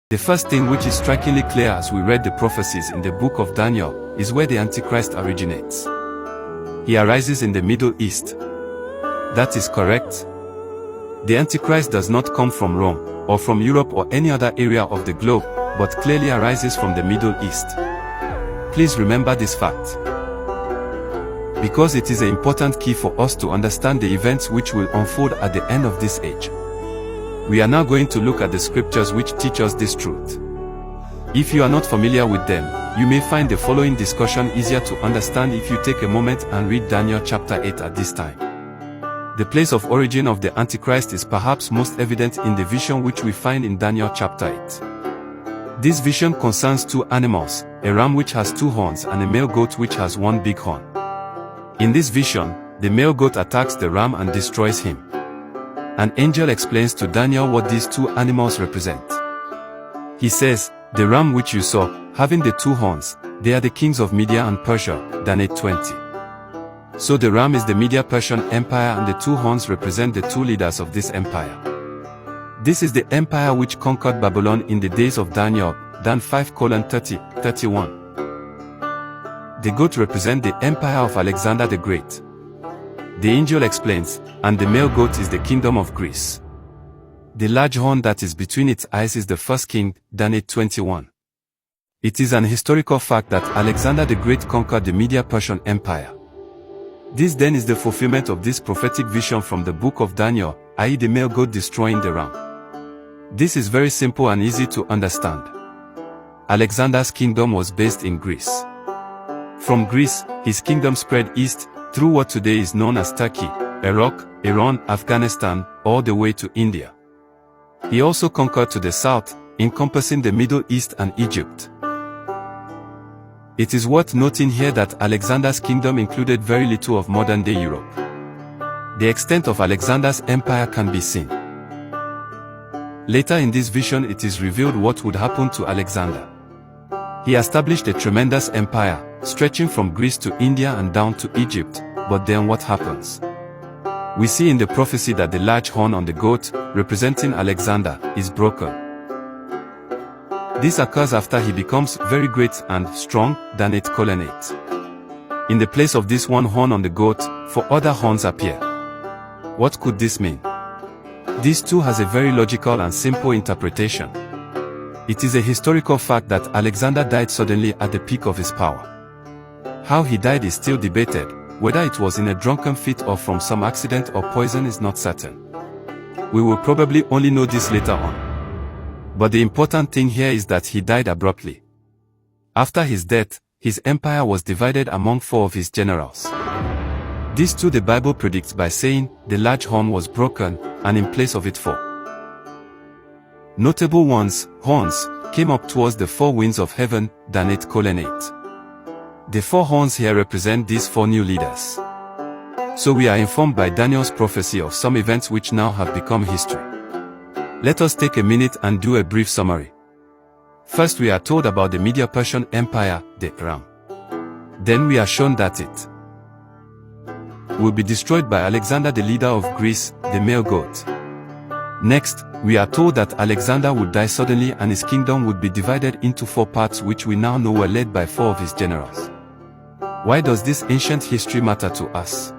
The first thing which is strikingly clear as we read the prophecies in the book of Daniel is where the Antichrist originates. He arises in the Middle East. That is correct. The Antichrist does not come from Rome, or from Europe or any other area of the globe, but clearly arises from the Middle East. Please remember this fact, because it is an important key for us to understand the events which will unfold at the end of this age. We are now going to look at the scriptures which teach us this truth. If you are not familiar with them, you may find the following discussion easier to understand if you take a moment and read Daniel chapter 8 at this time. The place of origin of the Antichrist is perhaps most evident in the vision which we find in Daniel chapter 8. This vision concerns two animals, a ram which has two horns and a male goat which has one big horn. In this vision, the male goat attacks the ram and destroys him. An angel explains to Daniel what these two animals represent. He says, "The ram which you saw, having the two horns, they are the kings of Media and Persia." Daniel 8:20. So the ram is the Media-Persian Empire and the two horns represent the two leaders of this empire. This is the empire which conquered Babylon in the days of Daniel, Dan 5:30-31. The goat represents the empire of Alexander the Great. The angel explains, and the male goat is the kingdom of Greece. The large horn that is between its eyes is the first king, Daniel 8:21. It is an historical fact that Alexander the Great conquered the Media-Persian Empire. This then is the fulfillment of this prophetic vision from the book of Daniel, i.e. the male goat destroying the ram. This is very simple and easy to understand. Alexander's kingdom was based in Greece. From Greece, his kingdom spread east, through what today is known as Turkey, Iraq, Iran, Afghanistan, all the way to India. He also conquered to the south, encompassing the Middle East and Egypt. It is worth noting here that Alexander's kingdom included very little of modern-day Europe. The extent of Alexander's empire can be seen. Later in this vision it is revealed what would happen to Alexander. He established a tremendous empire, stretching from Greece to India and down to Egypt, but then what happens? We see in the prophecy that the large horn on the goat, representing Alexander, is broken. This occurs after he becomes very great and strong, Daniel 8:8. In the place of this one horn on the goat, four other horns appear. What could this mean? This too has a very logical and simple interpretation. It is a historical fact that Alexander died suddenly at the peak of his power. How he died is still debated. Whether it was in a drunken fit or from some accident or poison is not certain. We will probably only know this later on. But the important thing here is that he died abruptly. After his death, his empire was divided among four of his generals. This too the Bible predicts by saying, the large horn was broken, and in place of it four notable ones, horns, came up towards the four winds of heaven, Daniel 8:8. The four horns here represent these four new leaders. So we are informed by Daniel's prophecy of some events which now have become history. Let us take a minute and do a brief summary. First we are told about the Media-Persian Empire, the ram. Then we are shown that it will be destroyed by Alexander the leader of Greece, the male goat. Next, we are told that Alexander would die suddenly and his kingdom would be divided into four parts which we now know were led by four of his generals. Why does this ancient history matter to us?